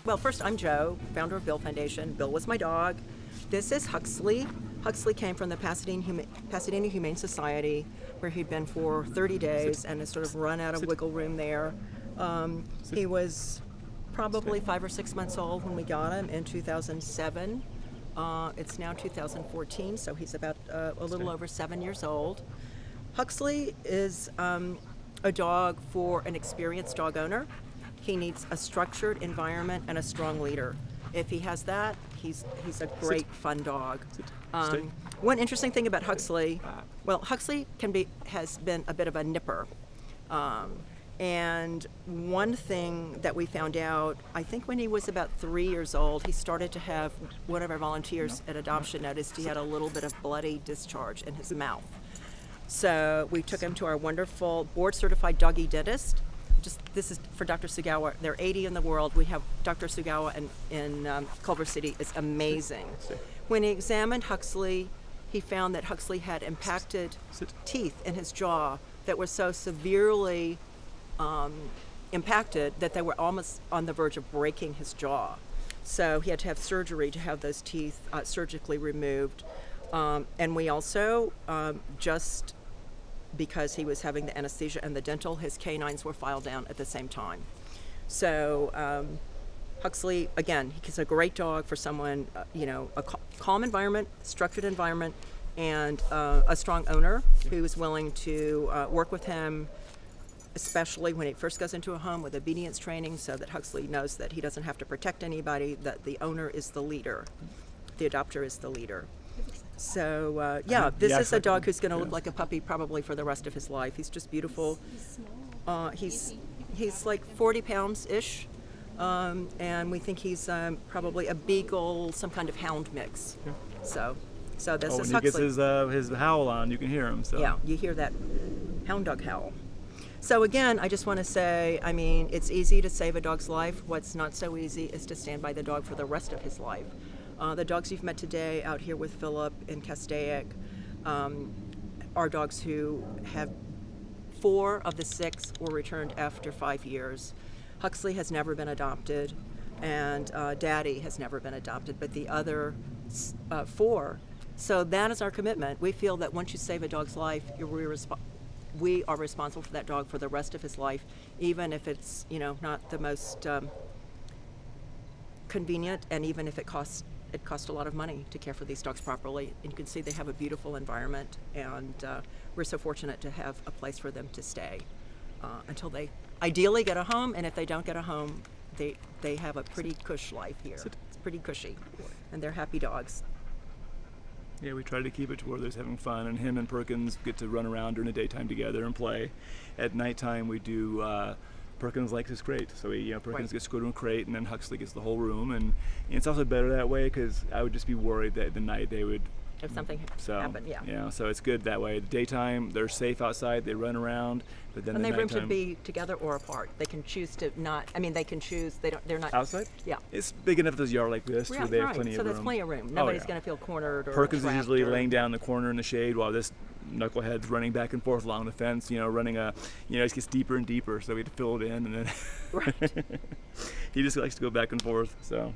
Well, first, I'm Jo, founder of Bill Foundation. Bill was my dog. This is Huxley. Huxley came from the Pasadena Humane Society, where he'd been for 30 days and has sort of run out of wiggle room there. He was probably 5 or 6 months old when we got him in 2007. It's now 2014, so he's about a little over 7 years old. Huxley is a dog for an experienced dog owner. He needs a structured environment and a strong leader. If he has that, he's a great, fun dog. One interesting thing about Huxley, well, Huxley has been a bit of a nipper. And one thing that we found out, I think when he was about 3 years old, he started to have, one of our volunteers at adoption noticed he had a little bit of bloody discharge in his mouth. So we took him to our wonderful board-certified doggy dentist. This is for Dr. Sugawa. There are 80 in the world. We have Dr. Sugawa in Culver City. It's amazing. When he examined Huxley, he found that Huxley had impacted teeth in his jaw that were so severely impacted that they were almost on the verge of breaking his jaw. So he had to have surgery to have those teeth surgically removed. And we also, just because he was having the anesthesia and the dental, his canines were filed down at the same time. So Huxley, again, he's a great dog for someone, a calm environment, structured environment, and a strong owner who is willing to work with him, especially when he first goes into a home with obedience training, so that Huxley knows that he doesn't have to protect anybody, that the owner is the leader, the adopter is the leader. So this is a dog who's going to look like a puppy probably for the rest of his life. He's just beautiful. He's like 40 pounds-ish, and we think he's probably a beagle, some kind of hound mix. So this is Huxley. When he gets his howl on, you can hear him. So. Yeah, you hear that hound dog howl. So again, I just want to say, I mean, it's easy to save a dog's life. What's not so easy is to stand by the dog for the rest of his life. The dogs you've met today out here with Philip in Castaic are dogs who have 4 of the 6 were returned after 5 years. Huxley has never been adopted, and Daddy has never been adopted, but the other 4. So that is our commitment. We feel that once you save a dog's life, we are responsible for that dog for the rest of his life, even if it's not the most convenient, and even if it costs a lot of money to care for these dogs properly. And you can see they have a beautiful environment, and we're so fortunate to have a place for them to stay until they ideally get a home, and if they don't get a home, they have a pretty cush life here. It's pretty cushy, and they're happy dogs. Yeah, we try to keep it to where they're having fun, and him and Perkins get to run around during the daytime together and play. At nighttime, we do Perkins likes his crate, so Perkins gets to go to a crate, and then Huxley gets the whole room, and it's also better that way because I would just be worried that the night they would. If something happened, yeah. Yeah, so it's good that way. The daytime, they're safe outside, they run around, but then and the they room nighttime, to be together or apart. They can choose to not. I mean, they can choose. They're not outside. Yeah, it's big enough as a yard like this, yeah, so they have right. plenty So of room. there's plenty of room. Nobody's going to feel cornered or Perkins is usually trapped laying down in the corner in the shade while this knucklehead's running back and forth along the fence. Running it gets deeper and deeper, so we have to fill it in, and then Right. he just likes to go back and forth. So.